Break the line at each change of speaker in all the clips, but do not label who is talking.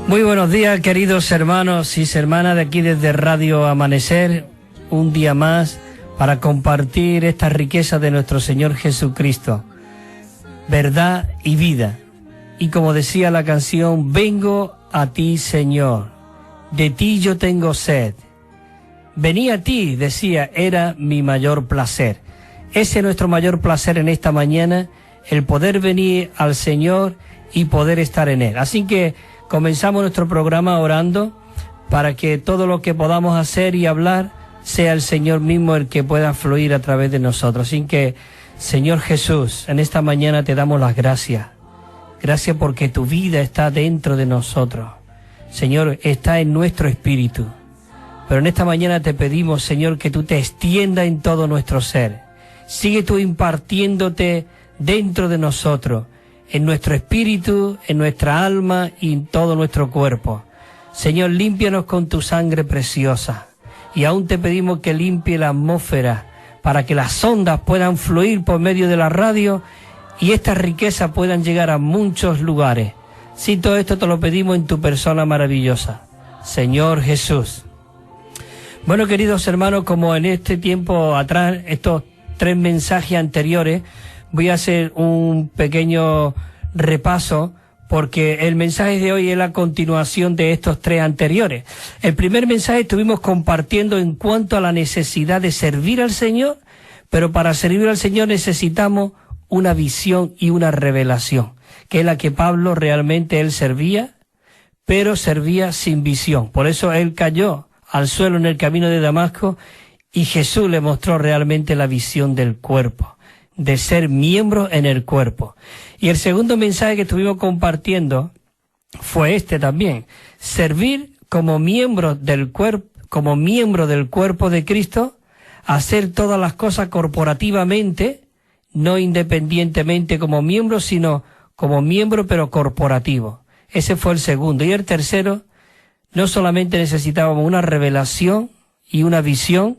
Muy buenos días, queridos hermanos y hermanas de aquí desde Radio Amanecer, un día más para compartir esta riqueza de nuestro Señor Jesucristo, verdad y vida. Y como decía la canción, vengo a ti, Señor, de ti yo tengo sed. Vení a ti, decía, era mi mayor placer. Ese es nuestro mayor placer en esta mañana, el poder venir al Señor y poder estar en Él. Así que comenzamos nuestro programa orando para que todo lo que podamos hacer y hablar sea el Señor mismo el que pueda fluir a través de nosotros. Así que, Señor Jesús, en esta mañana te damos las gracias. Gracias porque tu vida está dentro de nosotros. Señor, está en nuestro espíritu. Pero en esta mañana te pedimos, Señor, que tú te extiendas en todo nuestro ser. Sigue tú impartiéndote dentro de nosotros, en nuestro espíritu, en nuestra alma y en todo nuestro cuerpo. Señor, límpianos con tu sangre preciosa. Y aún te pedimos que limpie la atmósfera para que las ondas puedan fluir por medio de la radio y estas riquezas puedan llegar a muchos lugares. Sí, todo esto te lo pedimos en tu persona maravillosa, Señor Jesús. Bueno, queridos hermanos, como en este tiempo atrás, estos 3 mensajes anteriores, voy a hacer un pequeño repaso porque el mensaje de hoy es la continuación de estos 3 anteriores. El primer mensaje estuvimos compartiendo en cuanto a la necesidad de servir al Señor, pero para servir al Señor necesitamos una visión y una revelación, que es la que Pablo realmente él servía, pero servía sin visión. Por eso él cayó al suelo en el camino de Damasco y Jesús le mostró realmente la visión del cuerpo, de ser miembro en el cuerpo. Y el segundo mensaje que estuvimos compartiendo fue este también: servir como miembro del cuerpo de Cristo, hacer todas las cosas corporativamente, no independientemente como miembro, sino como miembro pero corporativo. Ese fue el segundo. Y el tercero, no solamente necesitábamos una revelación y una visión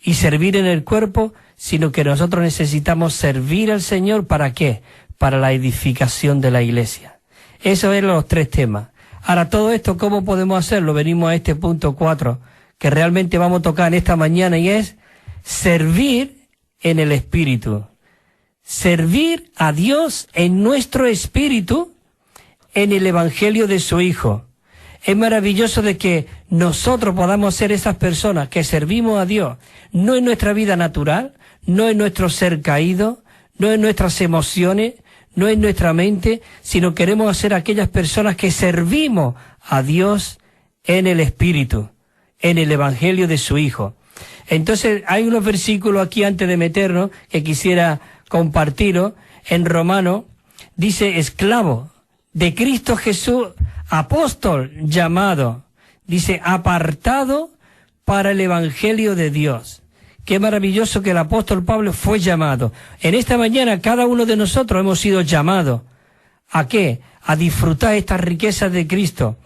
y servir en el cuerpo, sino que nosotros necesitamos servir al Señor. ¿Para qué? Para la edificación de la iglesia. Esos eran los 3 temas. Ahora, todo esto, ¿cómo podemos hacerlo? Venimos a este punto 4, que realmente vamos a tocar en esta mañana, y es servir en el Espíritu. Servir a Dios en nuestro espíritu, en el Evangelio de su Hijo. Es maravilloso de que nosotros podamos ser esas personas que servimos a Dios, no en nuestra vida natural, no en nuestro ser caído, no en nuestras emociones, no en nuestra mente, sino queremos ser aquellas personas que servimos a Dios en el Espíritu, en el Evangelio de su Hijo. Entonces hay unos versículos aquí antes de meternos que quisiera compartiros. En Romanos dice: esclavo de Cristo Jesús, apóstol llamado, dice, apartado para el Evangelio de Dios. Qué maravilloso que el apóstol Pablo fue llamado. En esta mañana cada uno de nosotros hemos sido llamados. ¿A qué? A disfrutar estas riquezas de Cristo.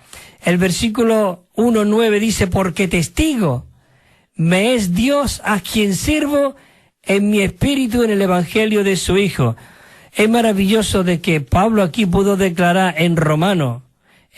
El versículo 1:9 dice: porque testigo me es Dios a quien sirvo en mi espíritu en el Evangelio de su Hijo. Es maravilloso de que Pablo aquí pudo declarar en Romanos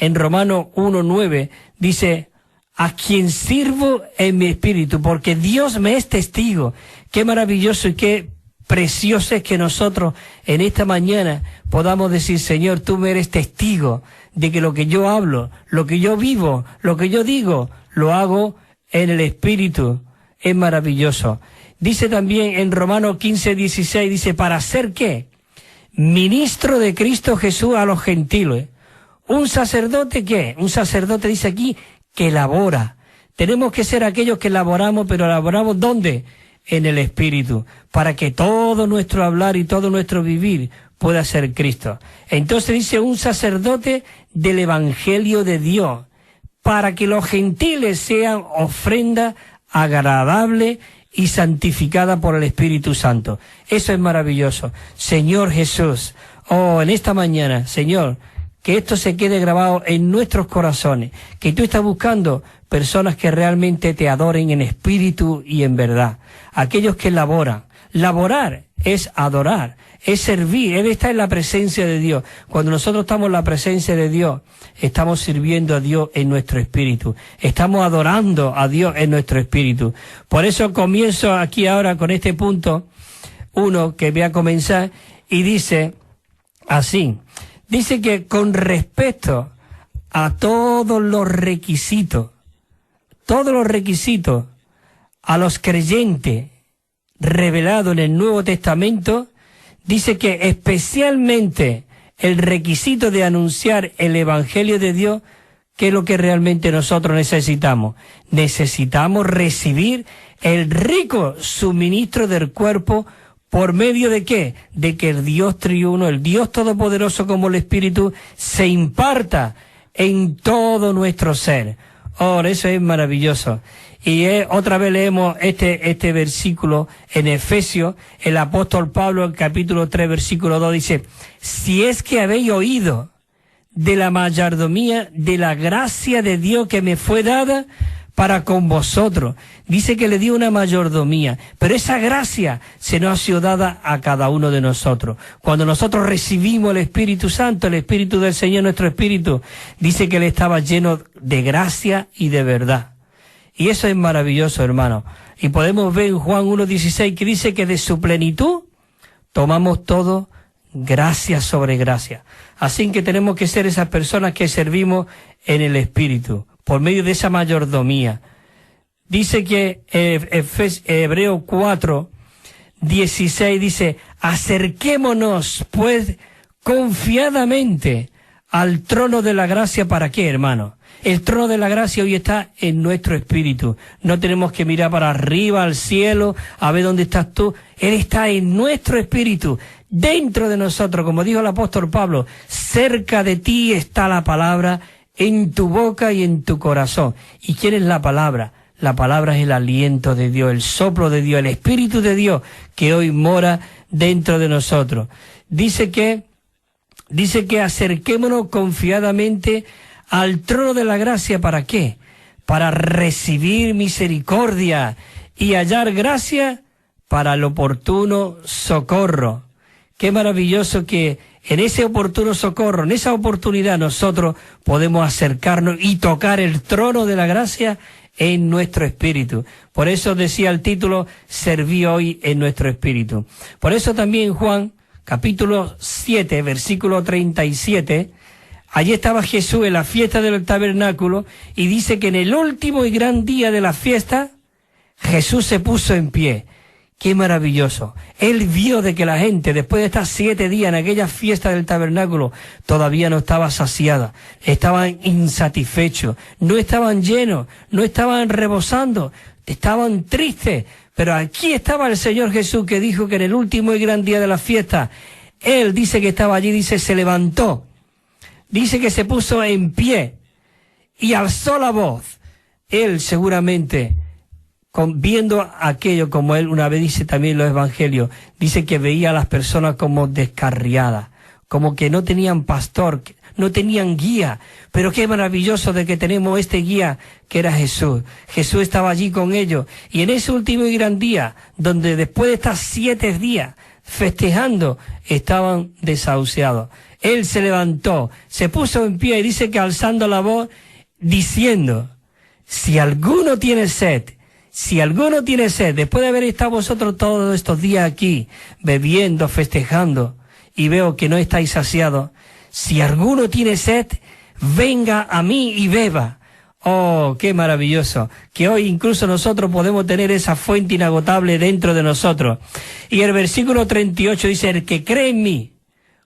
1:9, dice: a quien sirvo en mi espíritu, porque Dios me es testigo. Qué maravilloso y qué precioso es que nosotros en esta mañana podamos decir: Señor, tú me eres testigo de que lo que yo hablo, lo que yo vivo, lo que yo digo, lo hago en el espíritu. Es maravilloso. Dice también en Romanos 15:16, dice: ¿para ser qué? Ministro de Cristo Jesús a los gentiles. ¿Un sacerdote qué? Un sacerdote, dice aquí, que labora. Tenemos que ser aquellos que laboramos, pero laboramos ¿dónde? En el Espíritu, para que todo nuestro hablar y todo nuestro vivir pueda ser Cristo. Entonces dice: un sacerdote del Evangelio de Dios, para que los gentiles sean ofrenda agradable y santificada por el Espíritu Santo. Eso es maravilloso. Señor Jesús, en esta mañana, Señor, que esto se quede grabado en nuestros corazones, que tú estás buscando personas que realmente te adoren en espíritu y en verdad, aquellos que laboran. Laborar es adorar, es servir. Él está en la presencia de Dios. Cuando nosotros estamos en la presencia de Dios, estamos sirviendo a Dios en nuestro espíritu. Estamos adorando a Dios en nuestro espíritu. Por eso comienzo aquí ahora con este punto 1 que voy a comenzar, y dice así. Dice que con respecto a todos los requisitos a los creyentes revelados en el Nuevo Testamento, dice que especialmente el requisito de anunciar el Evangelio de Dios, que es lo que realmente nosotros necesitamos. Necesitamos recibir el rico suministro del cuerpo. ¿Por medio de qué? De que el Dios triuno, el Dios todopoderoso como el Espíritu, se imparta en todo nuestro ser. Ahora, eso es maravilloso. Y otra vez leemos este versículo en Efesios. El apóstol Pablo, en capítulo 3, versículo 2, dice: si es que habéis oído de la mayordomía de la gracia de Dios que me fue dada para con vosotros. Dice que le dio una mayordomía, pero esa gracia se nos ha sido dada a cada uno de nosotros. Cuando nosotros recibimos el Espíritu Santo, el Espíritu del Señor, nuestro Espíritu, dice que Él estaba lleno de gracia y de verdad. Y eso es maravilloso, hermano. Y podemos ver en Juan 1:16 que dice que de su plenitud tomamos todo gracia sobre gracia. Así que tenemos que ser esas personas que servimos en el Espíritu, por medio de esa mayordomía. Dice que Hebreos 4:16 dice: acerquémonos pues confiadamente al trono de la gracia. ¿Para qué, hermano? El trono de la gracia hoy está en nuestro espíritu. No tenemos que mirar para arriba, al cielo, a ver dónde estás tú. Él está en nuestro espíritu, dentro de nosotros. Como dijo el apóstol Pablo, cerca de ti está la palabra, en tu boca y en tu corazón. ¿Y quién es la palabra? La palabra es el aliento de Dios, el soplo de Dios, el Espíritu de Dios que hoy mora dentro de nosotros. Dice que acerquémonos confiadamente al trono de la gracia. ¿Para qué? Para recibir misericordia y hallar gracia para el oportuno socorro. Qué maravilloso que en ese oportuno socorro, en esa oportunidad, nosotros podemos acercarnos y tocar el trono de la gracia en nuestro espíritu. Por eso decía el título: serví hoy en nuestro espíritu. Por eso también Juan, capítulo 7, versículo 37, allí estaba Jesús en la fiesta del tabernáculo, y dice que en el último y gran día de la fiesta, Jesús se puso en pie. Qué maravilloso. Él vio de que la gente, después de estar 7 días en aquella fiesta del tabernáculo, todavía no estaba saciada. Estaban insatisfechos, no estaban llenos, no estaban rebosando, estaban tristes. Pero aquí estaba el Señor Jesús, que dijo que en el último y gran día de la fiesta, Él dice que estaba allí, dice, se levantó, dice que se puso en pie y alzó la voz. Él seguramente, viendo aquello, como él una vez dice también en los evangelios, dice que veía a las personas como descarriadas, como que no tenían pastor, no tenían guía. Pero qué maravilloso de que tenemos este guía que era Jesús. Jesús estaba allí con ellos, y en ese último y gran día, donde después de estar 7 días festejando, estaban desahuciados. Él se levantó, se puso en pie y dice que alzando la voz, diciendo: si alguno tiene sed, después de haber estado vosotros todos estos días aquí, bebiendo, festejando, y veo que no estáis saciados, si alguno tiene sed, venga a mí y beba. Oh, qué maravilloso, que hoy incluso nosotros podemos tener esa fuente inagotable dentro de nosotros. Y el versículo 38 dice: el que cree en mí,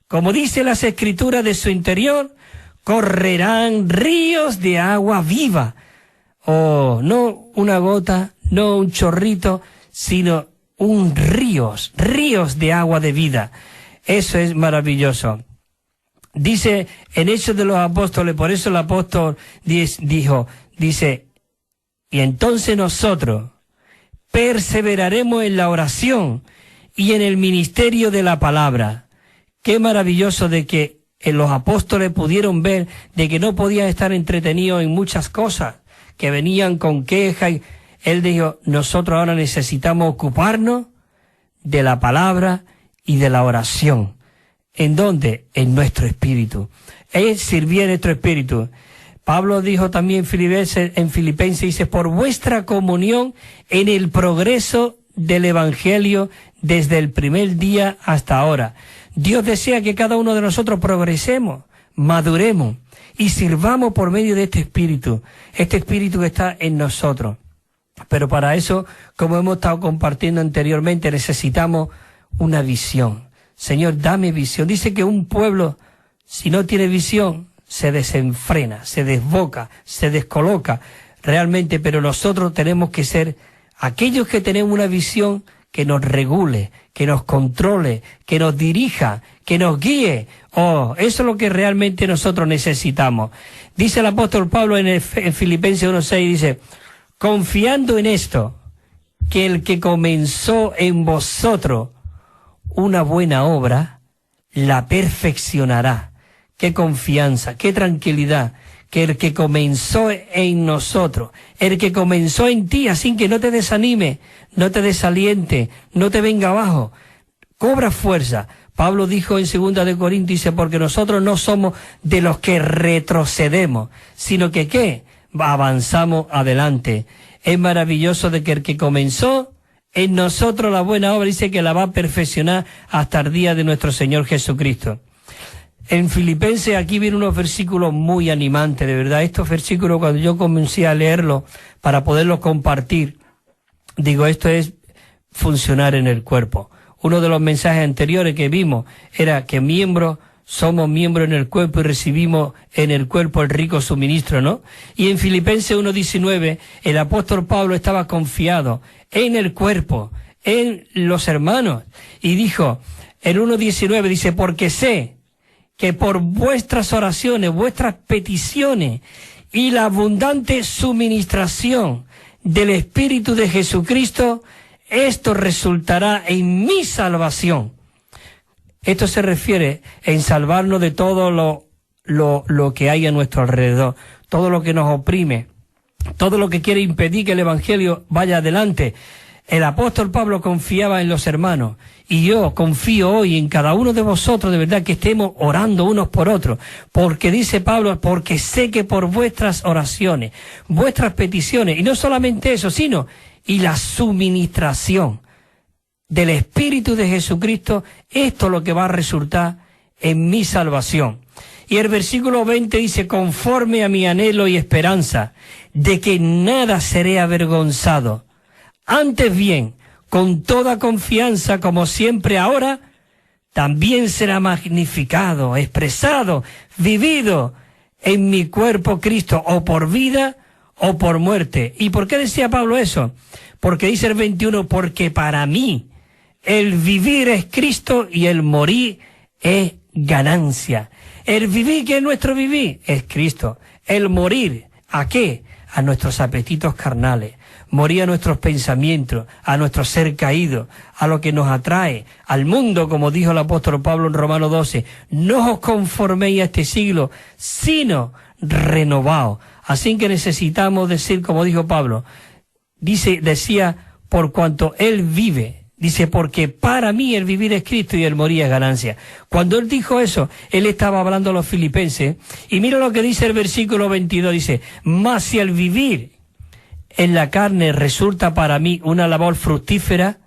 como dice las Escrituras, de su interior correrán ríos de agua viva. Oh, no una gota, no un chorrito, sino ríos de agua de vida. Eso es maravilloso. Dice en Hechos de los Apóstoles, por eso el apóstol dice, y entonces nosotros perseveraremos en la oración y en el ministerio de la palabra. Qué maravilloso de que los apóstoles pudieron ver de que no podían estar entretenidos en muchas cosas, que venían con quejas. Él dijo: nosotros ahora necesitamos ocuparnos de la palabra y de la oración. ¿En dónde? En nuestro espíritu. Él sirvió en nuestro espíritu. Pablo dijo también en Filipenses, dice, por vuestra comunión en el progreso del Evangelio desde el primer día hasta ahora. Dios desea que cada uno de nosotros progresemos, maduremos y sirvamos por medio de este espíritu que está en nosotros. Pero para eso, como hemos estado compartiendo anteriormente, necesitamos una visión. Señor, dame visión. Dice que un pueblo, si no tiene visión, se desenfrena, se desboca, se descoloca realmente, pero nosotros tenemos que ser aquellos que tenemos una visión que nos regule, que nos controle, que nos dirija, que nos guíe. Oh, eso es lo que realmente nosotros necesitamos. Dice el apóstol Pablo en Filipenses 1:6, dice, confiando en esto, que el que comenzó en vosotros una buena obra, la perfeccionará. Qué confianza, qué tranquilidad, que el que comenzó en nosotros, el que comenzó en ti, así que no te desanime, no te desaliente, no te venga abajo, cobra fuerza. Pablo dijo en 2 de Corintios, dice, porque nosotros no somos de los que retrocedemos, sino que ¿qué? Avanzamos adelante. Es maravilloso de que el que comenzó en nosotros la buena obra, dice que la va a perfeccionar hasta el día de nuestro Señor Jesucristo. En Filipenses aquí vienen unos versículos muy animantes, de verdad. Estos versículos, cuando yo comencé a leerlos para poderlos compartir, digo, esto es funcionar en el cuerpo. Uno de los mensajes anteriores que vimos era que somos miembros en el cuerpo y recibimos en el cuerpo el rico suministro, ¿no? Y en Filipenses 1:19, el apóstol Pablo estaba confiado en el cuerpo, en los hermanos, y dijo, en 1:19, dice, porque sé que por vuestras oraciones, vuestras peticiones y la abundante suministración del Espíritu de Jesucristo, esto resultará en mi salvación. Esto se refiere en salvarnos de todo lo que hay a nuestro alrededor, todo lo que nos oprime, todo lo que quiere impedir que el Evangelio vaya adelante. El apóstol Pablo confiaba en los hermanos, y yo confío hoy en cada uno de vosotros, de verdad, que estemos orando unos por otros, porque dice Pablo, porque sé que por vuestras oraciones, vuestras peticiones, y no solamente eso, sino, y la suministración del Espíritu de Jesucristo, esto es lo que va a resultar en mi salvación. Y el versículo 20 dice, conforme a mi anhelo y esperanza, de que nada seré avergonzado, antes bien, con toda confianza, como siempre ahora, también será magnificado, expresado, vivido en mi cuerpo Cristo, o por vida o por muerte. ¿Y por qué decía Pablo eso? Porque dice el 21, porque para mí el vivir es Cristo y el morir es ganancia. El vivir, ¿qué es nuestro vivir? Es Cristo. El morir, ¿a qué? A nuestros apetitos carnales. Morir a nuestros pensamientos, a nuestro ser caído, a lo que nos atrae, al mundo, como dijo el apóstol Pablo en Romanos 12. No os conforméis a este siglo, sino renovaos. Así que necesitamos decir, como dijo Pablo, decía, por cuanto Él vive, dice, porque para mí el vivir es Cristo y el morir es ganancia. Cuando Él dijo eso, Él estaba hablando a los filipenses, y mira lo que dice el versículo 22, dice, mas si el vivir en la carne resulta para mí una labor fructífera,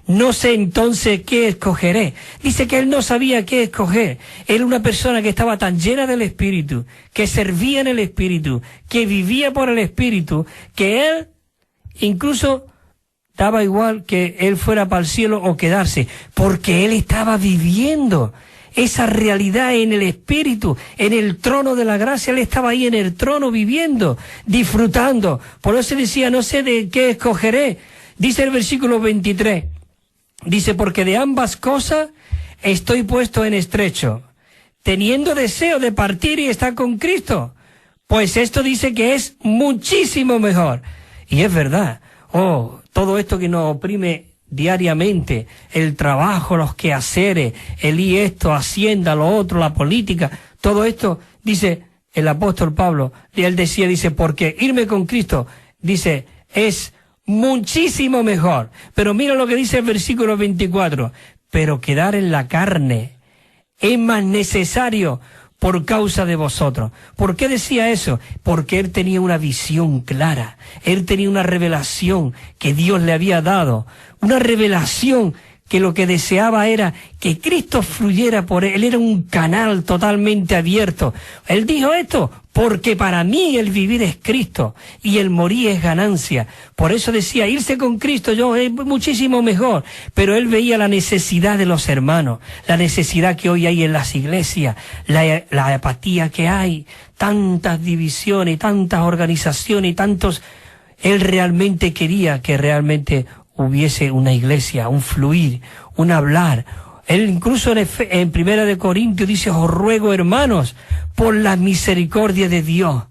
no sé entonces qué escogeré. Dice que él no sabía qué escoger. Era una persona que estaba tan llena del Espíritu, que servía en el Espíritu, que vivía por el Espíritu, que él incluso daba igual que él fuera para el cielo o quedarse, porque él estaba viviendo esa realidad en el Espíritu, en el trono de la gracia. Él estaba ahí en el trono viviendo, disfrutando. Por eso decía, no sé de qué escogeré. Dice el versículo 23, dice, porque de ambas cosas estoy puesto en estrecho, teniendo deseo de partir y estar con Cristo. Pues esto dice que es muchísimo mejor. Y es verdad. Oh, todo esto que nos oprime diariamente, el trabajo, los quehaceres, esto, Hacienda, lo otro, la política, todo esto, dice el apóstol Pablo, y él decía, dice, porque irme con Cristo, dice, es muchísimo mejor. Pero mira lo que dice el versículo 24. Pero quedar en la carne es más necesario por causa de vosotros. ¿Por qué decía eso? Porque él tenía una visión clara. Él tenía una revelación que Dios le había dado. Una revelación que lo que deseaba era que Cristo fluyera por él. Él era un canal totalmente abierto. Él dijo esto, porque para mí el vivir es Cristo y el morir es ganancia. Por eso decía, irse con Cristo yo es muchísimo mejor. Pero él veía la necesidad de los hermanos, la necesidad que hoy hay en las iglesias, la apatía que hay, tantas divisiones, tantas organizaciones y tantos... Él realmente quería que realmente hubiese una iglesia, un fluir, un hablar. Él incluso en Primera de Corintios dice, os ruego, hermanos, por la misericordia de Dios,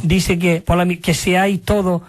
dice que seáis todos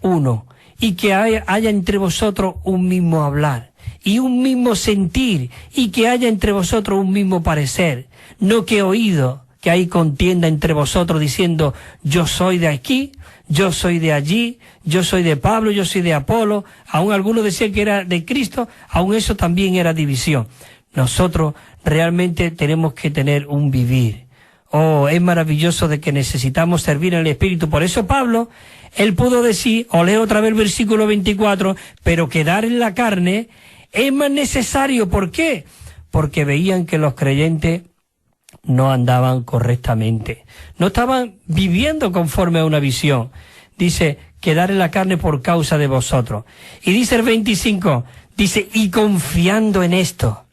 uno, y que haya entre vosotros un mismo hablar, y un mismo sentir, y que haya entre vosotros un mismo parecer, no que he oído que hay contienda entre vosotros diciendo, yo soy de aquí, yo soy de allí, yo soy de Pablo, yo soy de Apolo. Aún algunos decían que era de Cristo, aún eso también era división. Nosotros realmente tenemos que tener un vivir. Oh, es maravilloso de que necesitamos servir en el Espíritu. Por eso Pablo, él pudo decir, o leo otra vez el versículo 24, pero quedar en la carne es más necesario. ¿Por qué? Porque veían que los creyentes no andaban correctamente, no estaban viviendo conforme a una visión. Dice, quedar en la carne por causa de vosotros. Y dice el 25, dice, y confiando en esto,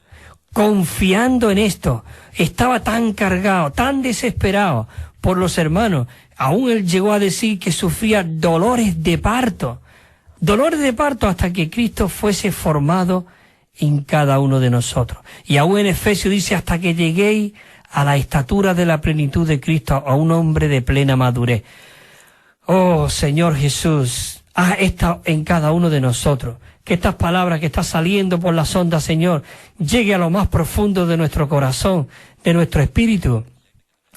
estaba tan cargado, tan desesperado por los hermanos. Aún él llegó a decir que sufría dolores de parto hasta que Cristo fuese formado en cada uno de nosotros. Y aún en Efesios dice, hasta que lleguéis a la estatura de la plenitud de Cristo, a un hombre de plena madurez. Oh, Señor Jesús, haz esto en cada uno de nosotros. Que estas palabras que están saliendo por las ondas, Señor, llegue a lo más profundo de nuestro corazón, de nuestro espíritu,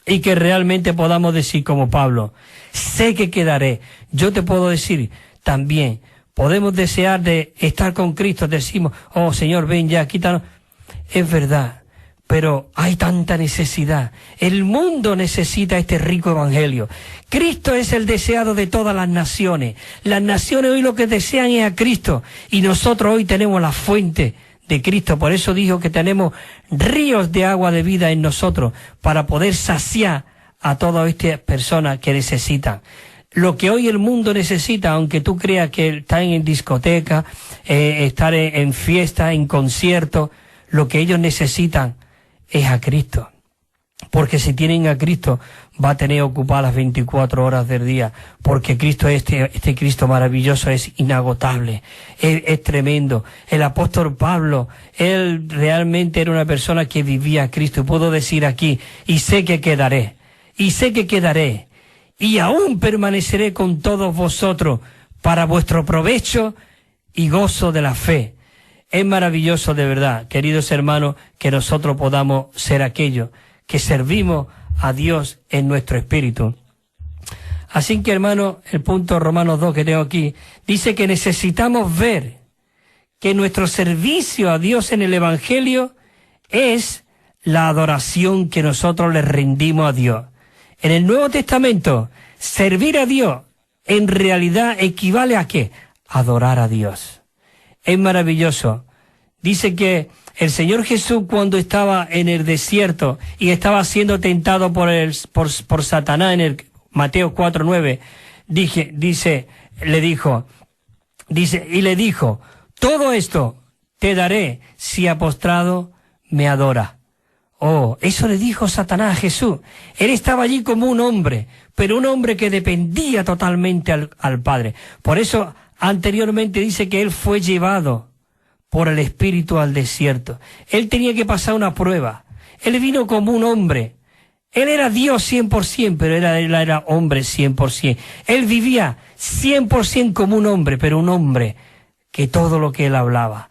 y que realmente podamos decir como Pablo, sé que quedaré. Yo te puedo decir también, podemos desear de estar con Cristo, decimos, oh Señor, ven ya, quítanos. Es verdad. Pero hay tanta necesidad. El mundo necesita este rico evangelio. Cristo es el deseado de todas las naciones. Las naciones hoy lo que desean es a Cristo. Y nosotros hoy tenemos la fuente de Cristo. Por eso dijo que tenemos ríos de agua de vida en nosotros para poder saciar a todas estas personas que necesitan. Lo que hoy el mundo necesita, aunque tú creas que están en discoteca, estar en fiesta, en conciertos, lo que ellos necesitan es a Cristo. Porque si tienen a Cristo, va a tener ocupadas las 24 horas del día. Porque Cristo, este Cristo maravilloso, es inagotable, es tremendo. El apóstol Pablo, él realmente era una persona que vivía a Cristo. Y puedo decir aquí, y sé que quedaré, y aún permaneceré con todos vosotros para vuestro provecho y gozo de la fe. Es maravilloso de verdad, queridos hermanos, que nosotros podamos ser aquellos que servimos a Dios en nuestro espíritu. Así que, hermano, el punto Romanos 2 que tengo aquí, dice que necesitamos ver que nuestro servicio a Dios en el Evangelio es la adoración que nosotros le rendimos a Dios. En el Nuevo Testamento, servir a Dios en realidad equivale a ¿qué? Adorar a Dios. Es maravilloso. Dice que el Señor Jesús, cuando estaba en el desierto y estaba siendo tentado por Satanás en el Mateo 4:9, le dijo, todo esto te daré si postrado me adora. Oh, eso le dijo Satanás a Jesús. Él estaba allí como un hombre, pero un hombre que dependía totalmente al Padre. Por eso anteriormente dice que él fue llevado por el Espíritu al desierto. Él tenía que pasar una prueba. Él vino como un hombre. Él era Dios 100%, pero él era hombre 100%. Él vivía 100% como un hombre, pero un hombre que todo lo que él hablaba,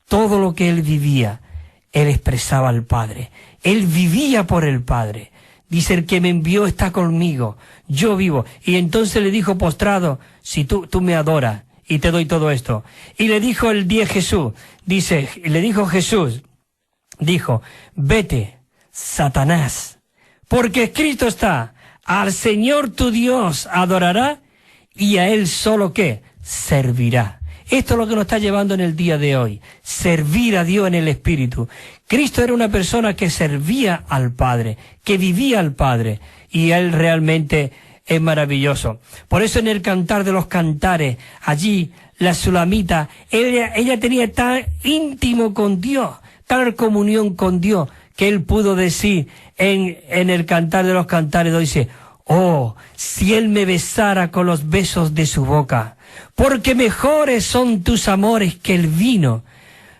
todo lo que él vivía, él expresaba al Padre. Él vivía por el Padre. Dice, el que me envió está conmigo, yo vivo. Y entonces le dijo postrado, si tú me adoras y te doy todo esto. Y le dijo el día Jesús, dice, le dijo Jesús, dijo, vete, Satanás, porque escrito está, al Señor tu Dios adorará y a Él solo, ¿qué? Servirá. Esto es lo que nos está llevando en el día de hoy, servir a Dios en el Espíritu. Cristo era una persona que servía al Padre, que vivía al Padre, y Él realmente es maravilloso. Por eso en el Cantar de los Cantares, allí la Sulamita, ella tenía tan íntimo con Dios, tal comunión con Dios, que él pudo decir en el Cantar de los Cantares, dice, oh, si él me besara con los besos de su boca, porque mejores son tus amores que el vino.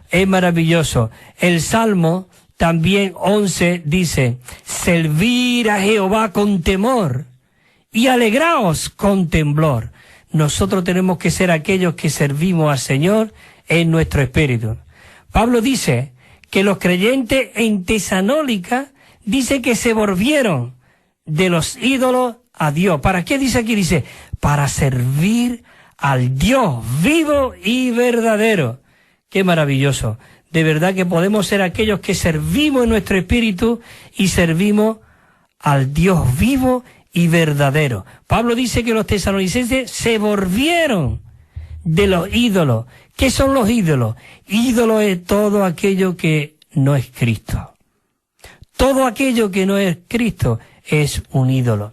Es maravilloso. El Salmo también 11 dice, servir a Jehová con temor y alegraos con temblor. Nosotros tenemos que ser aquellos que servimos al Señor en nuestro espíritu. Pablo dice que los creyentes en Tesalónica dice que se volvieron de los ídolos a Dios. ¿Para qué dice aquí? Dice, para servir al Dios vivo y verdadero. Qué maravilloso. De verdad que podemos ser aquellos que servimos en nuestro espíritu y servimos al Dios vivo y verdadero. Pablo dice que los tesalonicenses se volvieron de los ídolos. ¿Qué son los ídolos? Ídolo es todo aquello que no es Cristo. Todo aquello que no es Cristo es un ídolo.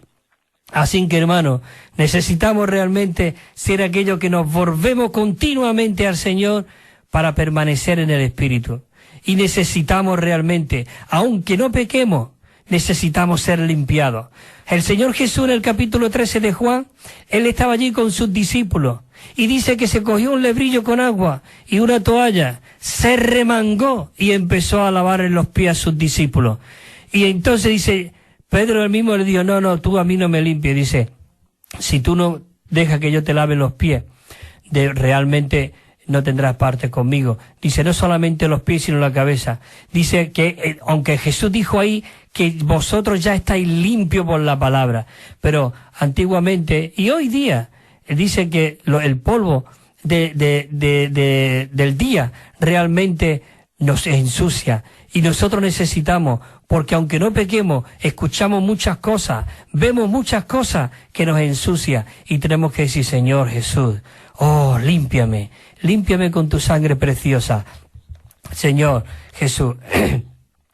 Así que, hermanos, necesitamos realmente ser aquellos que nos volvemos continuamente al Señor para permanecer en el Espíritu. Y necesitamos realmente, aunque no pequemos, necesitamos ser limpiados. El Señor Jesús en el capítulo 13 de Juan, Él estaba allí con sus discípulos y dice que se cogió un lebrillo con agua y una toalla, se remangó y empezó a lavar en los pies a sus discípulos. Y entonces dice, Pedro él mismo le dijo, no, tú a mí no me limpies. Dice, si tú no dejas que yo te lave los pies, realmente no tendrás parte conmigo. Dice, no solamente los pies, sino la cabeza. Dice que, aunque Jesús dijo ahí que vosotros ya estáis limpios por la palabra, pero antiguamente, y hoy día, dice que el polvo del día realmente nos ensucia. Y nosotros necesitamos, porque aunque no pequemos, escuchamos muchas cosas, vemos muchas cosas que nos ensucia, y tenemos que decir, Señor Jesús, oh, límpiame con tu sangre preciosa. Señor Jesús.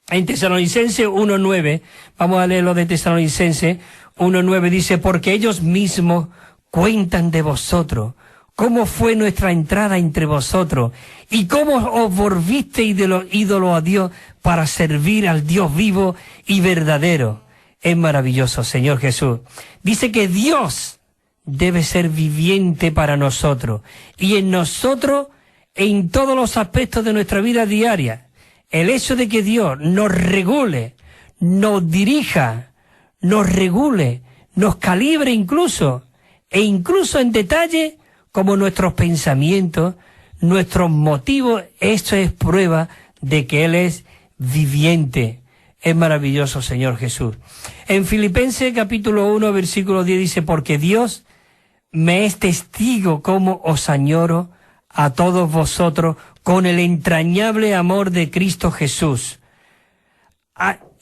En Tesalonicenses 1:9, vamos a leer lo de Tesalonicenses 1:9, dice, porque ellos mismos cuentan de vosotros, cómo fue nuestra entrada entre vosotros, y cómo os volvisteis de los ídolos a Dios para servir al Dios vivo y verdadero. Es maravilloso, Señor Jesús. Dice que Dios debe ser viviente para nosotros, y en nosotros, en todos los aspectos de nuestra vida diaria. El hecho de que Dios nos regule, nos dirija, nos regule, nos calibre incluso, e incluso en detalle, como nuestros pensamientos, nuestros motivos, esto es prueba de que Él es viviente. Es maravilloso, Señor Jesús. En Filipenses capítulo 1, versículo 10 dice, porque Dios me es testigo cómo os añoro a todos vosotros con el entrañable amor de Cristo Jesús.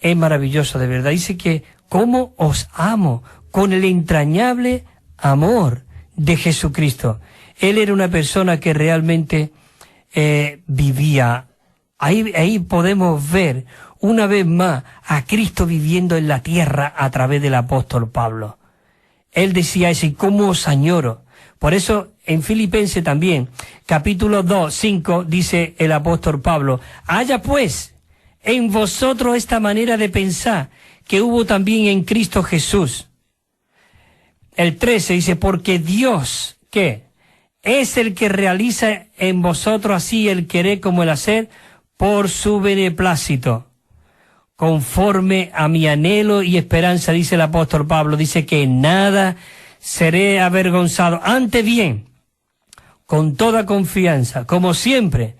Es maravilloso, de verdad. Dice que cómo os amo con el entrañable amor de Jesucristo. Él era una persona que realmente vivía. Ahí podemos ver una vez más a Cristo viviendo en la tierra a través del apóstol Pablo. Él decía eso, y cómo os añoro. Por eso en Filipenses también, capítulo 2, 5, dice el apóstol Pablo, haya pues en vosotros esta manera de pensar que hubo también en Cristo Jesús. El 13 dice, porque Dios, ¿qué? Es el que realiza en vosotros así el querer como el hacer por su beneplácito, conforme a mi anhelo y esperanza, dice el apóstol Pablo, dice que en nada seré avergonzado, antes bien, con toda confianza, como siempre,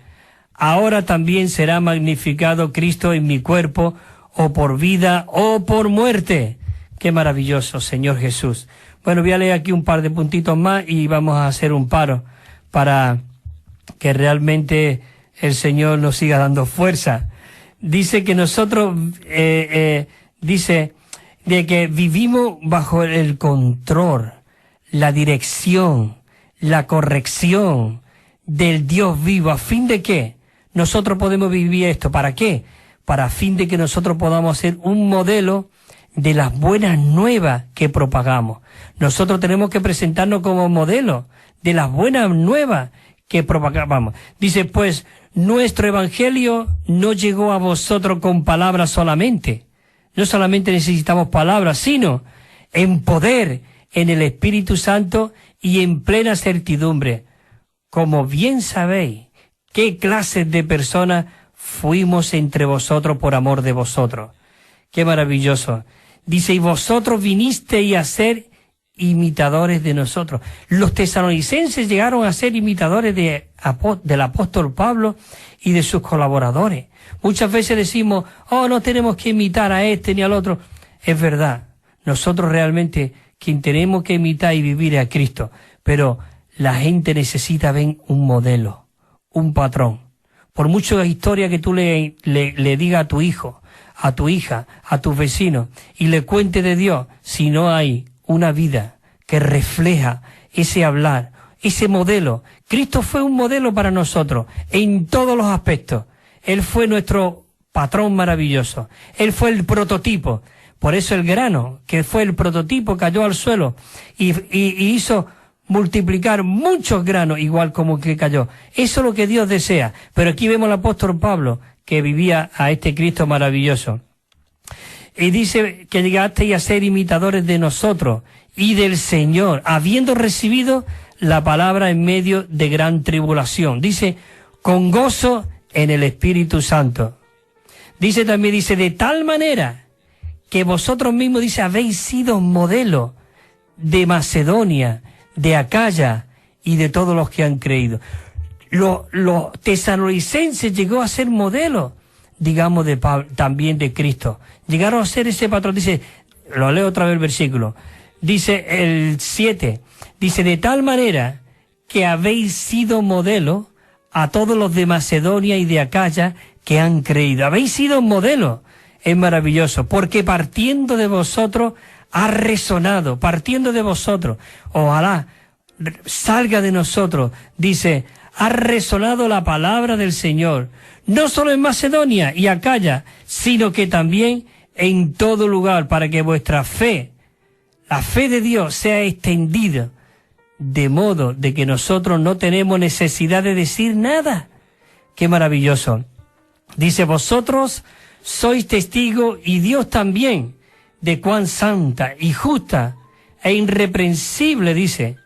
ahora también será magnificado Cristo en mi cuerpo, o por vida, o por muerte. Qué maravilloso, Señor Jesús. Bueno, voy a leer aquí un par de puntitos más y vamos a hacer un paro para que realmente el Señor nos siga dando fuerza. Dice que nosotros, dice de que vivimos bajo el control, la dirección, la corrección del Dios vivo. ¿A fin de qué? Nosotros podemos vivir esto. ¿Para qué? Para fin de que nosotros podamos ser un modelo de las buenas nuevas que propagamos. Nosotros tenemos que presentarnos como modelo de las buenas nuevas que propagamos. Dice, pues, nuestro evangelio no llegó a vosotros con palabras solamente. No solamente necesitamos palabras, sino en poder, en el Espíritu Santo y en plena certidumbre. Como bien sabéis, qué clases de personas fuimos entre vosotros por amor de vosotros. Qué maravilloso. Dice, y vosotros vinisteis a ser imitadores de nosotros. Los tesalonicenses llegaron a ser imitadores del apóstol Pablo y de sus colaboradores. Muchas veces decimos, no tenemos que imitar a este ni al otro. Es verdad, nosotros realmente quien tenemos que imitar y vivir es a Cristo, pero la gente necesita ver un modelo, un patrón. Por mucha historia que tú le digas a tu hijo, a tu hija, a tus vecinos, y le cuente de Dios, si no hay una vida que refleja ese hablar, ese modelo. Cristo fue un modelo para nosotros en todos los aspectos. Él fue nuestro patrón maravilloso. Él fue el prototipo. Por eso el grano, que fue el prototipo, cayó al suelo y hizo multiplicar muchos granos igual como que cayó. Eso es lo que Dios desea. Pero aquí vemos al apóstol Pablo, que vivía a este Cristo maravilloso. Y dice que llegasteis a ser imitadores de nosotros y del Señor, habiendo recibido la palabra en medio de gran tribulación. Dice, con gozo en el Espíritu Santo. Dice también, dice, de tal manera que vosotros mismos, dice, habéis sido modelo de Macedonia, de Acaya y de todos los que han creído. Los tesalonicenses llegó a ser modelo, digamos, también de Cristo. Llegaron a ser ese patrón. Dice, lo leo otra vez el versículo. Dice el 7, dice, de tal manera que habéis sido modelo a todos los de Macedonia y de Acaya que han creído. Habéis sido modelo. Es maravilloso, porque partiendo de vosotros ha resonado, partiendo de vosotros, ojalá salga de nosotros, dice, ha resonado la palabra del Señor, no solo en Macedonia y Acaya, sino que también en todo lugar, para que vuestra fe, la fe de Dios, sea extendida, de modo de que nosotros no tenemos necesidad de decir nada. Qué maravilloso. Dice, vosotros sois testigos y Dios también, de cuán santa y justa e irreprensible, dice,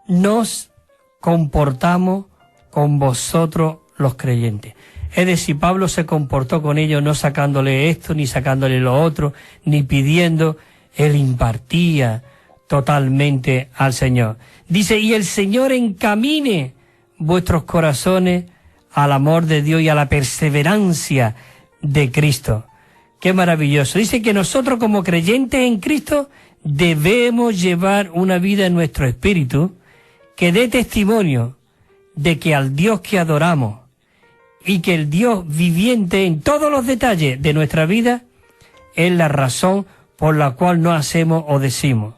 nos comportamos con vosotros los creyentes. Es decir, Pablo se comportó con ellos no sacándole esto, ni sacándole lo otro, ni pidiendo, él impartía totalmente al Señor. Dice, y el Señor encamine vuestros corazones al amor de Dios y a la perseverancia de Cristo. Qué maravilloso. Dice que nosotros como creyentes en Cristo debemos llevar una vida en nuestro espíritu que dé testimonio de que al Dios que adoramos y que el Dios viviente en todos los detalles de nuestra vida es la razón por la cual no hacemos o decimos.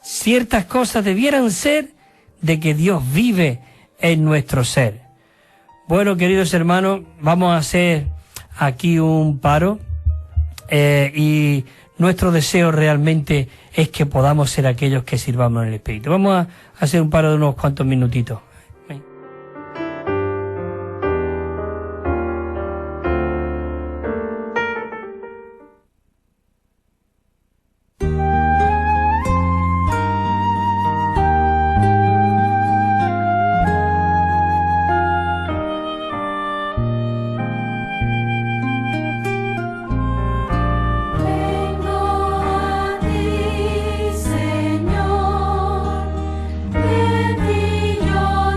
Ciertas cosas debieran ser de que Dios vive en nuestro ser. Bueno, queridos hermanos, vamos a hacer aquí un paro y nuestro deseo realmente es que podamos ser aquellos que sirvamos en el Espíritu. Vamos a hacer un paro de unos cuantos minutitos.
Señor, de ti yo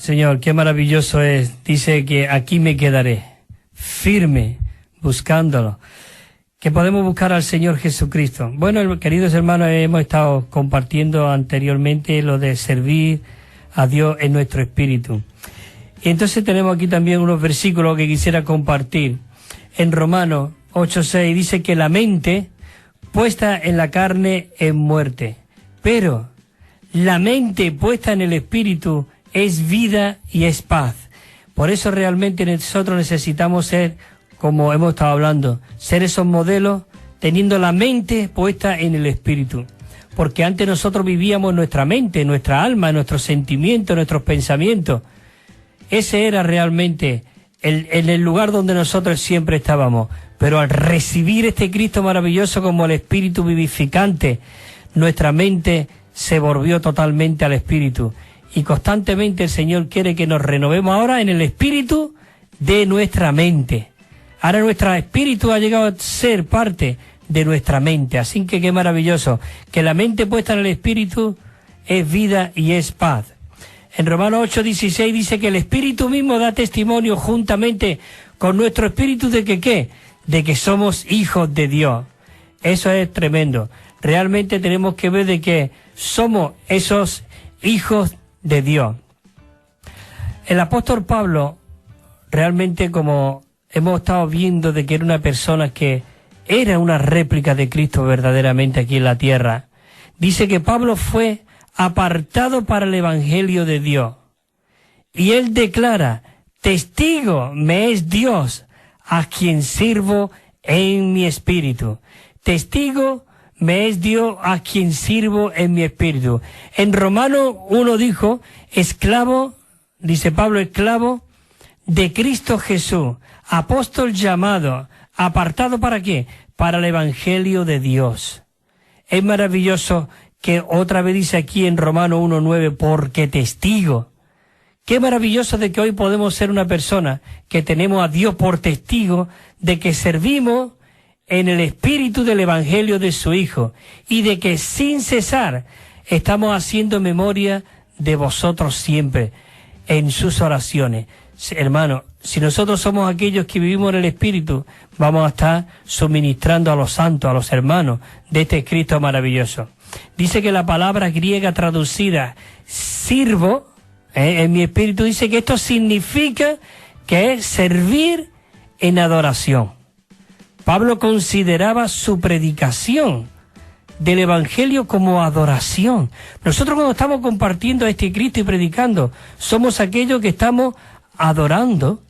Señor, qué maravilloso es. Dice que aquí me quedaré, firme, buscándolo. Que podemos buscar al Señor Jesucristo. Bueno, queridos hermanos, hemos estado compartiendo anteriormente lo de servir a Dios en nuestro espíritu. Y entonces tenemos aquí también unos versículos que quisiera compartir. En Romanos 8:6 dice que la mente puesta en la carne es muerte, pero la mente puesta en el espíritu es vida y es paz. Por eso realmente nosotros necesitamos ser, como hemos estado hablando, ser esos modelos teniendo la mente puesta en el espíritu. Porque antes nosotros vivíamos en nuestra mente, en nuestra alma, en nuestros sentimientos, en nuestros pensamientos. Ese era realmente el lugar donde nosotros siempre estábamos. Pero al recibir este Cristo maravilloso como el Espíritu vivificante, nuestra mente se volvió totalmente al Espíritu. Y constantemente el Señor quiere que nos renovemos ahora en el Espíritu de nuestra mente. Ahora nuestro Espíritu ha llegado a ser parte de nuestra mente. Así que qué maravilloso. Que la mente puesta en el Espíritu es vida y es paz. En Romanos 8:16 dice que el Espíritu mismo da testimonio juntamente con nuestro Espíritu de que ¿qué? De que somos hijos de Dios. Eso es tremendo. Realmente tenemos que ver de que somos esos hijos de Dios. El apóstol Pablo, realmente como hemos estado viendo de que era una persona que era una réplica de Cristo verdaderamente aquí en la tierra, dice que Pablo fue apartado para el Evangelio de Dios. Y él declara, testigo me es Dios, a quien sirvo en mi espíritu. Testigo me es Dios, a quien sirvo en mi espíritu. En Romanos 1 dijo, esclavo, dice Pablo, esclavo de Cristo Jesús, apóstol llamado, apartado ¿para qué? Para el Evangelio de Dios. Es maravilloso que otra vez dice aquí en Romanos 1:9, porque testigo. Qué maravilloso de que hoy podemos ser una persona que tenemos a Dios por testigo de que servimos en el espíritu del Evangelio de su Hijo y de que sin cesar estamos haciendo memoria de vosotros siempre en sus oraciones. Hermano, si nosotros somos aquellos que vivimos en el Espíritu, vamos a estar suministrando a los santos, a los hermanos de este Cristo maravilloso. Dice que la palabra griega traducida, sirvo, en mi espíritu, dice que esto significa que es servir en adoración. Pablo consideraba su predicación del Evangelio como adoración. Nosotros cuando estamos compartiendo a este Cristo y predicando, somos aquellos que estamos adorando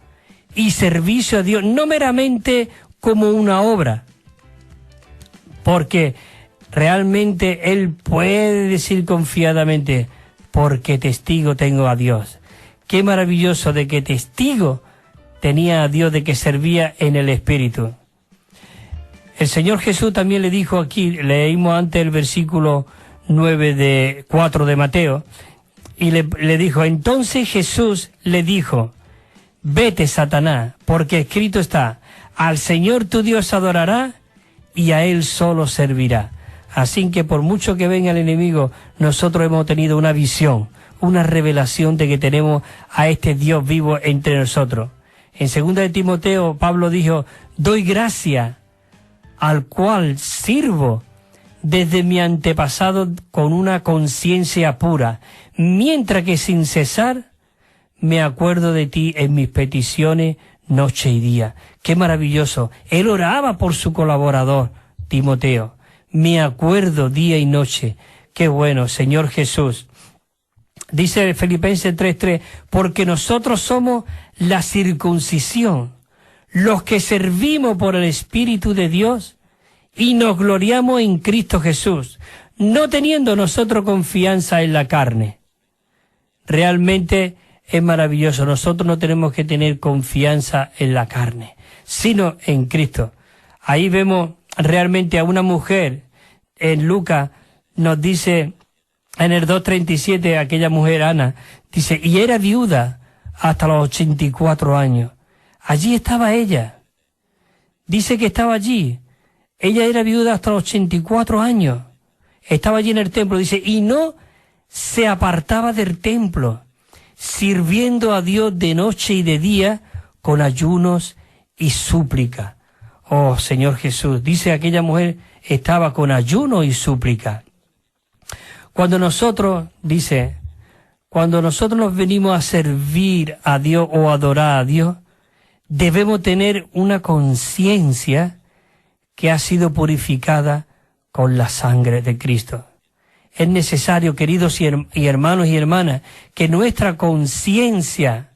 y servicio a Dios, no meramente como una obra, porque realmente Él puede decir confiadamente, porque testigo tengo a Dios. Qué maravilloso de que testigo tenía a Dios, de que servía en el Espíritu. El Señor Jesús también le dijo aquí, leímos antes el versículo 4 de Mateo, y le dijo, entonces Jesús le dijo, vete, Satanás, porque escrito está, al Señor tu Dios adorará y a Él solo servirá. Así que por mucho que venga el enemigo, nosotros hemos tenido una visión, una revelación de que tenemos a este Dios vivo entre nosotros. En 2 de Timoteo, Pablo dijo, doy gracia al cual sirvo desde mi antepasado con una conciencia pura, mientras que sin cesar me acuerdo de ti en mis peticiones noche y día. Qué maravilloso. Él oraba por su colaborador, Timoteo. Me acuerdo día y noche. Qué bueno, Señor Jesús. Dice Filipenses 3:3, porque nosotros somos la circuncisión, los que servimos por el Espíritu de Dios y nos gloriamos en Cristo Jesús, no teniendo nosotros confianza en la carne. Realmente es maravilloso. Nosotros no tenemos que tener confianza en la carne, sino en Cristo. Ahí vemos realmente a una mujer, en Lucas nos dice, en el 2:37, aquella mujer Ana, dice, y era viuda hasta los 84 años. Allí estaba ella. Dice que estaba allí. Ella era viuda hasta los 84 años. Estaba allí en el templo, dice, y no se apartaba del templo, sirviendo a Dios de noche y de día con ayunos y súplica. Oh Señor Jesús, dice aquella mujer estaba con ayuno y súplica. Cuando nosotros nos venimos a servir a Dios o adorar a Dios, debemos tener una conciencia que ha sido purificada con la sangre de Cristo. Es necesario, queridos y hermanos y hermanas, que nuestra conciencia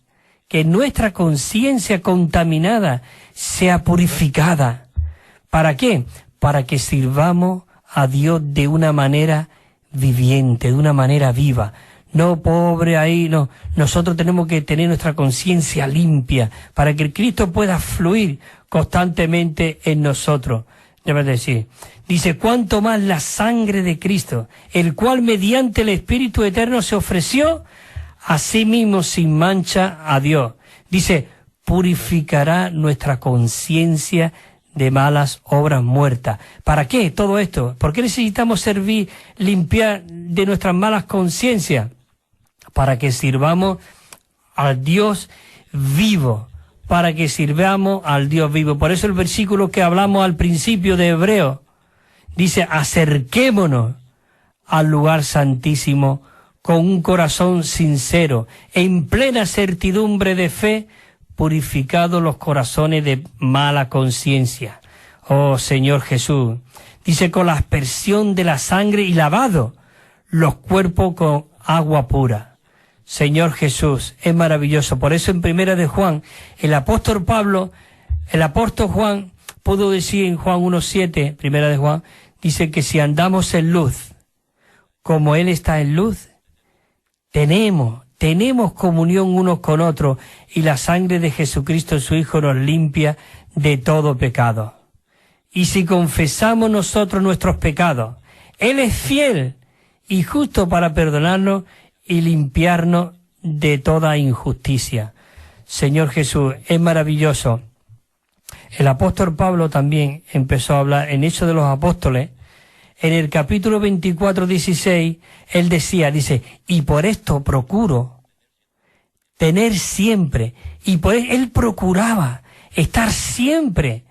contaminada sea purificada. ¿Para qué? Para que sirvamos a Dios de una manera viviente, de una manera viva. No, pobre ahí, no. Nosotros tenemos que tener nuestra conciencia limpia para que el Cristo pueda fluir constantemente en nosotros. Debe decir, dice, cuánto más la sangre de Cristo, el cual mediante el Espíritu Eterno se ofreció a sí mismo sin mancha a Dios. Dice, purificará nuestra conciencia de malas obras muertas. ¿Para qué todo esto? ¿Por qué necesitamos limpiar de nuestras malas conciencias? Para que sirvamos al Dios vivo, para que sirvamos al Dios vivo. Por eso el versículo que hablamos al principio de Hebreos dice, acerquémonos al lugar santísimo con un corazón sincero, en plena certidumbre de fe, purificados los corazones de mala conciencia. Oh Señor Jesús, dice, con la aspersión de la sangre y lavado los cuerpos con agua pura. Señor Jesús, es maravilloso. Por eso en Primera de Juan, el apóstol Juan pudo decir en Juan 1:7, Primera de Juan, dice que si andamos en luz, como Él está en luz, tenemos comunión unos con otros, y la sangre de Jesucristo su Hijo nos limpia de todo pecado. Y si confesamos nosotros nuestros pecados, Él es fiel y justo para perdonarnos y limpiarnos de toda injusticia. Señor Jesús, es maravilloso. El apóstol Pablo también empezó a hablar en Hechos de los Apóstoles. En el capítulo 24:16, él dice, y por esto procuro tener siempre, él procuraba estar siempre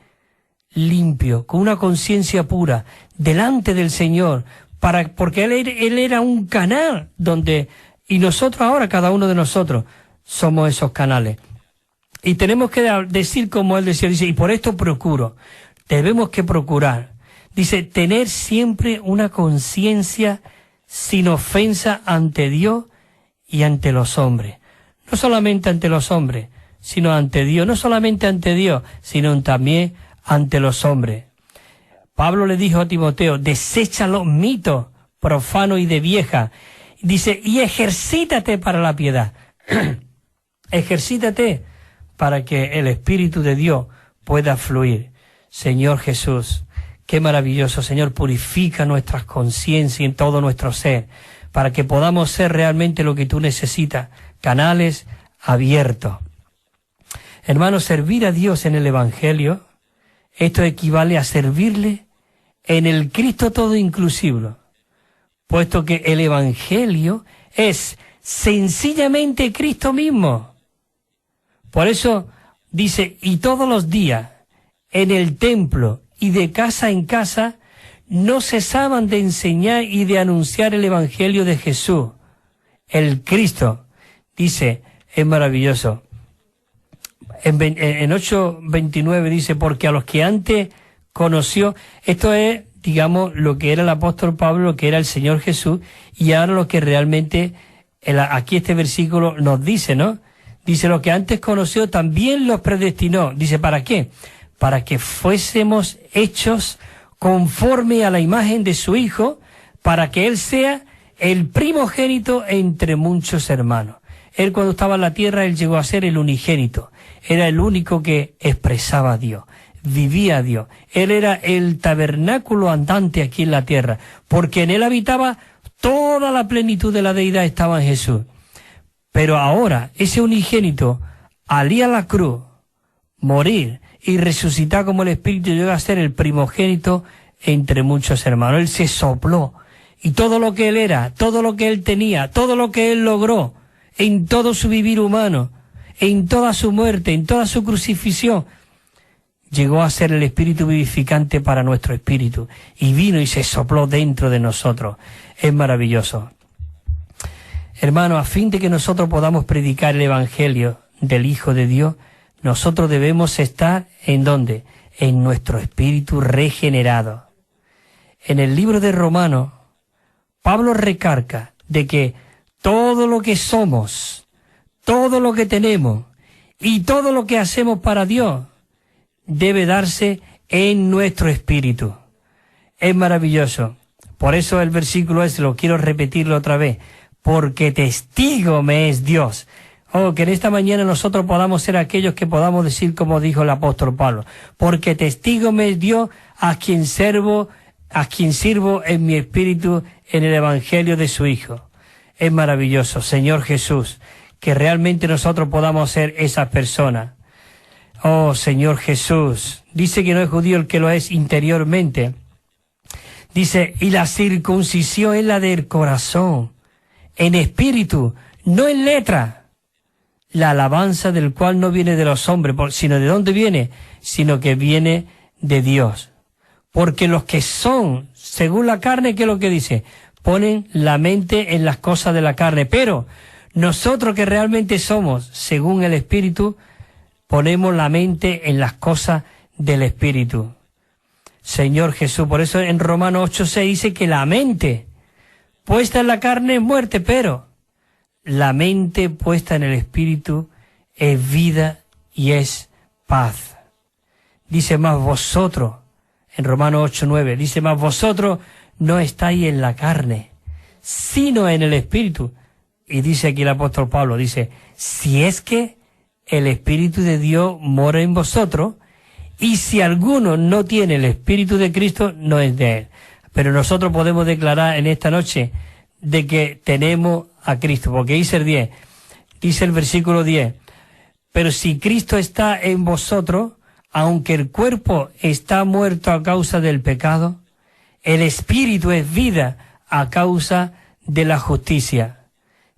limpio, con una conciencia pura, delante del Señor, porque él era un canal y nosotros ahora, cada uno de nosotros, somos esos canales. Y tenemos que decir como él decía, dice, y por esto procuro, debemos que procurar, dice, tener siempre una conciencia sin ofensa ante Dios y ante los hombres. No solamente ante los hombres, sino ante Dios. No solamente ante Dios, sino también ante los hombres. Pablo le dijo a Timoteo, desecha los mitos profanos y de vieja. Dice, y ejercítate para la piedad. Ejercítate para que el Espíritu de Dios pueda fluir. Señor Jesús, qué maravilloso, Señor, purifica nuestras conciencias en todo nuestro ser, para que podamos ser realmente lo que tú necesitas, canales abiertos. Hermanos, servir a Dios en el Evangelio, esto equivale a servirle en el Cristo todo inclusivo, puesto que el Evangelio es sencillamente Cristo mismo. Por eso dice, y todos los días en el templo y de casa en casa no cesaban de enseñar y de anunciar el Evangelio de Jesús, el Cristo. Dice, es maravilloso. En 8:29 dice, porque a los que antes conoció, esto es, digamos, lo que era el apóstol Pablo, lo que era el Señor Jesús, y ahora lo que realmente, aquí este versículo nos dice, ¿no? Dice, lo que antes conoció también los predestinó. Dice, ¿para qué? Para que fuésemos hechos conforme a la imagen de su Hijo, para que Él sea el primogénito entre muchos hermanos. Él cuando estaba en la tierra, Él llegó a ser el unigénito. Era el único que expresaba a Dios, vivía a Dios. Él era el tabernáculo andante aquí en la tierra, porque en Él habitaba toda la plenitud de la deidad, estaba en Jesús. Pero ahora, ese unigénito, al ir a la cruz, morir y resucitar como el Espíritu, llegó a ser el primogénito entre muchos hermanos. Él se sopló, y todo lo que Él era, todo lo que Él tenía, todo lo que Él logró, en todo su vivir humano, en toda su muerte, en toda su crucifixión, llegó a ser el espíritu vivificante para nuestro espíritu, y vino y se sopló dentro de nosotros. Es maravilloso. Hermano, a fin de que nosotros podamos predicar el evangelio del Hijo de Dios, nosotros debemos estar, ¿en dónde? En nuestro espíritu regenerado. En el libro de Romanos, Pablo recarga de que todo lo que somos, todo lo que tenemos y todo lo que hacemos para Dios debe darse en nuestro espíritu. Es maravilloso. Por eso el versículo lo quiero repetirlo otra vez. Porque testigo me es Dios. Oh, que en esta mañana nosotros podamos ser aquellos que podamos decir como dijo el apóstol Pablo. Porque testigo me es Dios a quien sirvo en mi espíritu en el evangelio de su Hijo. Es maravilloso, Señor Jesús, que realmente nosotros podamos ser esas personas. Oh, Señor Jesús, dice que no es judío el que lo es interiormente. Dice, y la circuncisión es la del corazón, en espíritu, no en letra. La alabanza del cual no viene de los hombres, sino de dónde viene, sino que viene de Dios. Porque los que son, según la carne, ¿qué es lo que dice? Ponen la mente en las cosas de la carne. Pero nosotros que realmente somos, según el Espíritu, ponemos la mente en las cosas del Espíritu. Señor Jesús, por eso en Romanos 8:6 dice que la mente puesta en la carne es muerte, pero la mente puesta en el Espíritu es vida y es paz. Dice más vosotros, en Romanos 8:9, dice más vosotros no estáis en la carne, sino en el Espíritu. Y dice aquí el apóstol Pablo, dice, si es que el Espíritu de Dios mora en vosotros, y si alguno no tiene el Espíritu de Cristo, no es de él. Pero nosotros podemos declarar en esta noche de que tenemos a Cristo, porque dice el versículo 10, pero si Cristo está en vosotros, aunque el cuerpo está muerto a causa del pecado, el Espíritu es vida a causa de la justicia.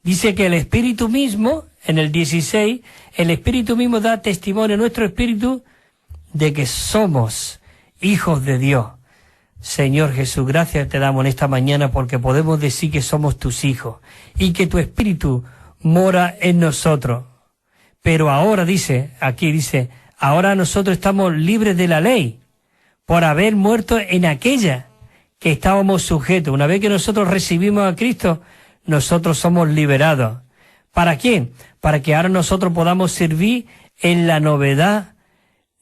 Dice que el Espíritu mismo, en el 16, el Espíritu mismo da testimonio a nuestro espíritu de que somos hijos de Dios. Señor Jesús, gracias te damos en esta mañana porque podemos decir que somos tus hijos y que tu Espíritu mora en nosotros. Pero ahora aquí dice, ahora nosotros estamos libres de la ley por haber muerto en aquella que estábamos sujetos. Una vez que nosotros recibimos a Cristo, nosotros somos liberados. ¿Para quién? Para que ahora nosotros podamos servir en la novedad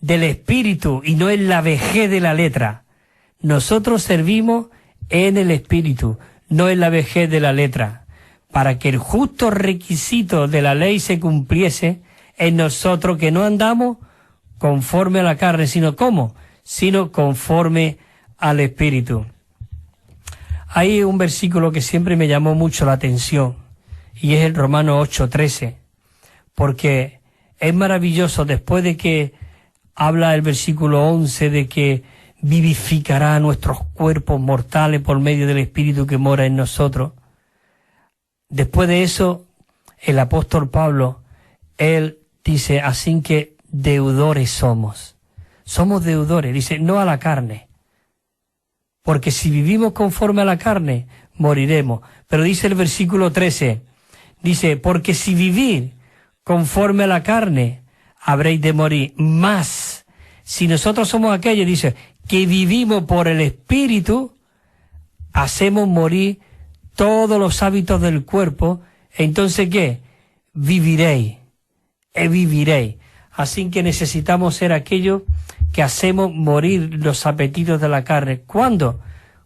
del Espíritu y no en la vejez de la letra. Nosotros servimos en el Espíritu, no en la vejez de la letra, para que el justo requisito de la ley se cumpliese en nosotros, que no andamos conforme a la carne, sino ¿cómo? Sino conforme al Espíritu. Hay un versículo que siempre me llamó mucho la atención, y es el Romanos 8:13, porque es maravilloso después de que habla el versículo 11 de que vivificará nuestros cuerpos mortales por medio del Espíritu que mora en nosotros. Después de eso, el apóstol Pablo, él dice, así que deudores somos. Somos deudores, dice, no a la carne. Porque si vivimos conforme a la carne, moriremos. Pero dice el versículo 13, dice, porque si vivir conforme a la carne, habréis de morir. Más, si nosotros somos aquellos, dice, que vivimos por el Espíritu, hacemos morir todos los hábitos del cuerpo, entonces ¿qué? Viviréis, viviréis. Así que necesitamos ser aquellos que hacemos morir los apetitos de la carne. ¿Cuándo?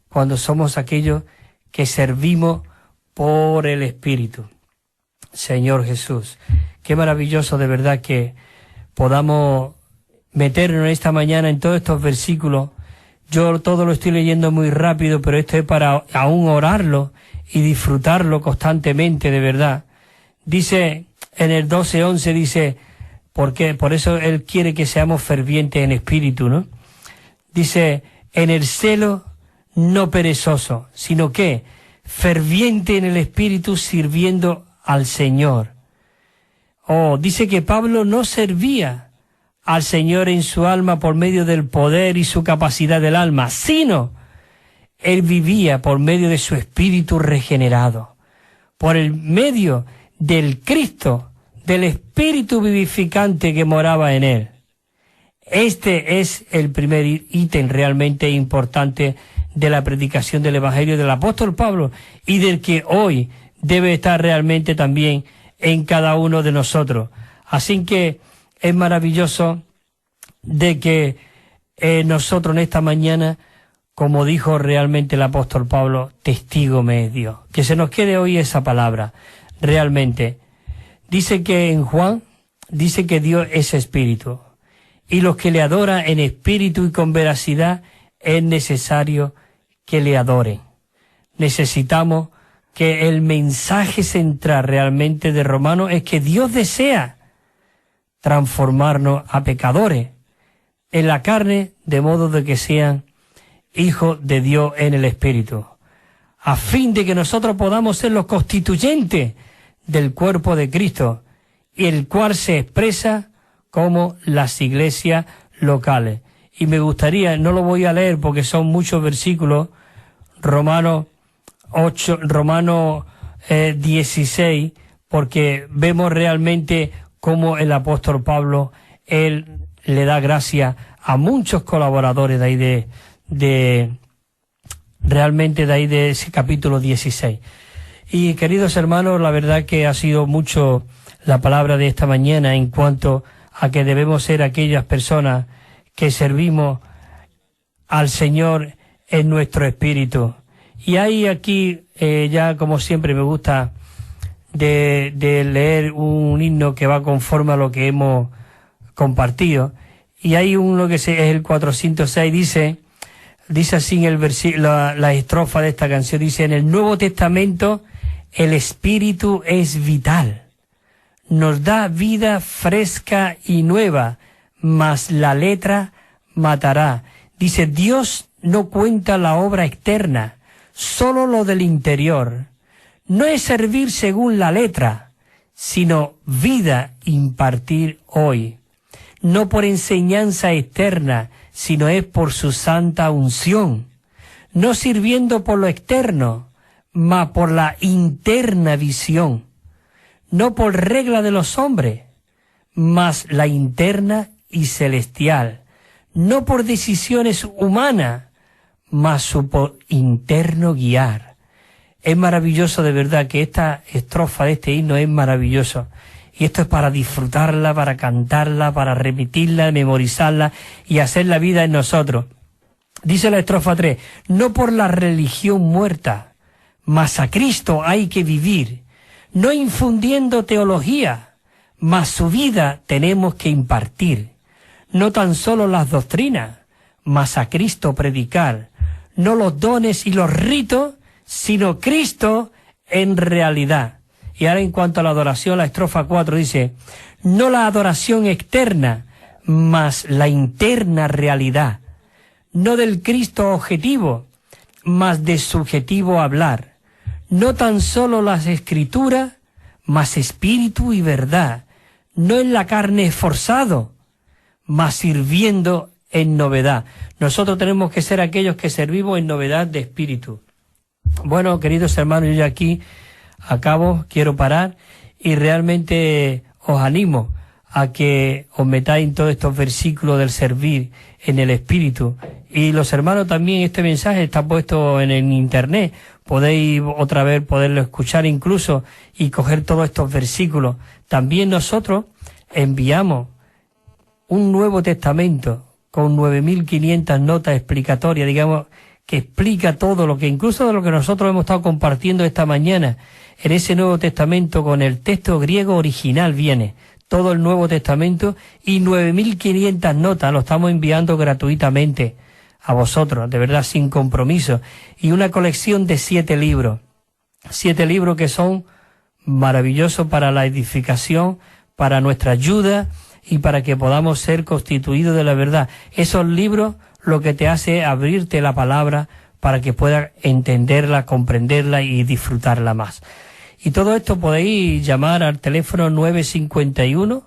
Cuando somos aquellos que servimos por el Espíritu. Señor Jesús, qué maravilloso de verdad que podamos meternos esta mañana en todos estos versículos. Yo todo lo estoy leyendo muy rápido, pero esto es para aún orarlo y disfrutarlo constantemente, de verdad. Dice en el 12:11, dice, porque por eso Él quiere que seamos fervientes en espíritu, ¿no? Dice, en el celo no perezoso, sino que ferviente en el espíritu sirviendo al Señor. Dice que Pablo no servía al Señor en su alma por medio del poder y su capacidad del alma, sino él vivía por medio de su espíritu regenerado, por el medio del Cristo, del espíritu vivificante que moraba en él. Este es el primer ítem realmente importante de la predicación del Evangelio del apóstol Pablo y del que hoy debe estar realmente también en cada uno de nosotros. Así que es maravilloso de que nosotros en esta mañana, como dijo realmente el apóstol Pablo, testigo me es Dios. Que se nos quede hoy esa palabra, realmente. Dice que en Juan, dice que Dios es espíritu, y los que le adoran en espíritu y con veracidad es necesario que le adoren. Necesitamos que el mensaje central realmente de Romanos es que Dios desea transformarnos a pecadores en la carne, de modo de que sean hijos de Dios en el Espíritu, a fin de que nosotros podamos ser los constituyentes del cuerpo de Cristo, y el cual se expresa como las iglesias locales. Y me gustaría, no lo voy a leer porque son muchos versículos, Romanos 16, porque vemos realmente cómo el apóstol Pablo, él le da gracia a muchos colaboradores de ahí realmente de ahí de ese capítulo 16. Y queridos hermanos, la verdad que ha sido mucho la palabra de esta mañana en cuanto a que debemos ser aquellas personas que servimos al Señor en nuestro espíritu. Y hay aquí, ya como siempre me gusta de leer un himno que va conforme a lo que hemos compartido. Y hay uno que es el 406, dice así en el la estrofa de esta canción, dice: en el Nuevo Testamento el espíritu es vital, nos da vida fresca y nueva, mas la letra matará. Dice, Dios no cuenta la obra externa, solo lo del interior. No es servir según la letra, sino vida impartir hoy. No por enseñanza externa, sino es por su santa unción. No sirviendo por lo externo, mas por la interna visión. No por regla de los hombres, mas la interna y celestial. No por decisiones humanas, mas su por interno guiar. Es maravilloso de verdad que esta estrofa de este himno es maravilloso. Y esto es para disfrutarla, para cantarla, para remitirla, memorizarla y hacer la vida en nosotros. Dice la estrofa 3, no por la religión muerta, mas a Cristo hay que vivir, no infundiendo teología, mas su vida tenemos que impartir. No tan solo las doctrinas, mas a Cristo predicar, no los dones y los ritos, sino Cristo en realidad. Y ahora en cuanto a la adoración, la estrofa 4 dice, no la adoración externa, mas la interna realidad. No del Cristo objetivo, mas de subjetivo hablar. No tan solo las escrituras, mas espíritu y verdad. No en la carne esforzado, mas sirviendo en novedad. Nosotros tenemos que ser aquellos que servimos en novedad de espíritu. Bueno, queridos hermanos, yo ya aquí acabo, quiero parar y realmente os animo a que os metáis en todos estos versículos del servir en el espíritu. Y los hermanos también, este mensaje está puesto en el internet, podéis otra vez poderlo escuchar incluso y coger todos estos versículos. También nosotros enviamos un Nuevo Testamento con 9.500 notas explicatorias, digamos, que explica todo lo que, incluso de lo que nosotros hemos estado compartiendo esta mañana, en ese Nuevo Testamento con el texto griego original viene todo el Nuevo Testamento y 9.500 notas, lo estamos enviando gratuitamente a vosotros, de verdad sin compromiso, y una colección de 7 libros que son maravillosos para la edificación, para nuestra ayuda y para que podamos ser constituidos de la verdad. Esos libros lo que te hace es abrirte la palabra para que puedas entenderla, comprenderla y disfrutarla más. Y todo esto podéis llamar al teléfono 951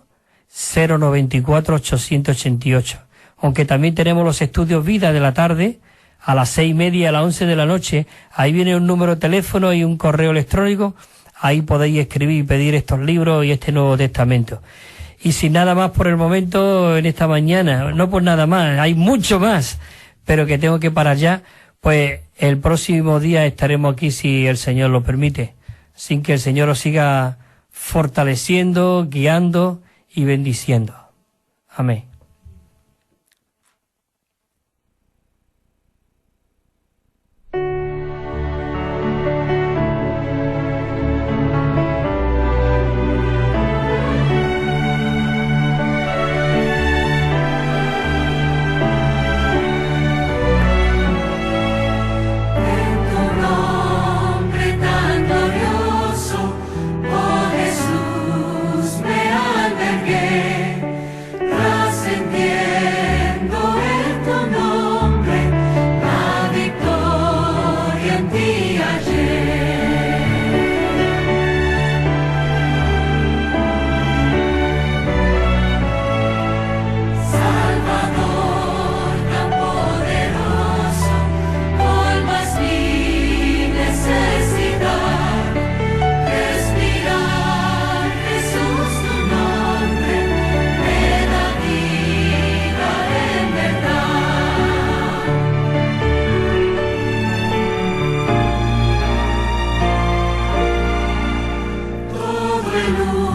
094 888. Aunque también tenemos los estudios Vida de la tarde, a las 6:30, a las 11 de la noche. Ahí viene un número de teléfono y un correo electrónico. Ahí podéis escribir y pedir estos libros y este Nuevo Testamento. Y sin nada más por el momento en esta mañana, no por nada más, hay mucho más, pero que tengo que parar ya, pues el próximo día estaremos aquí si el Señor lo permite, sin que el Señor os siga fortaleciendo, guiando y bendiciendo. Amén.
Hallelujah.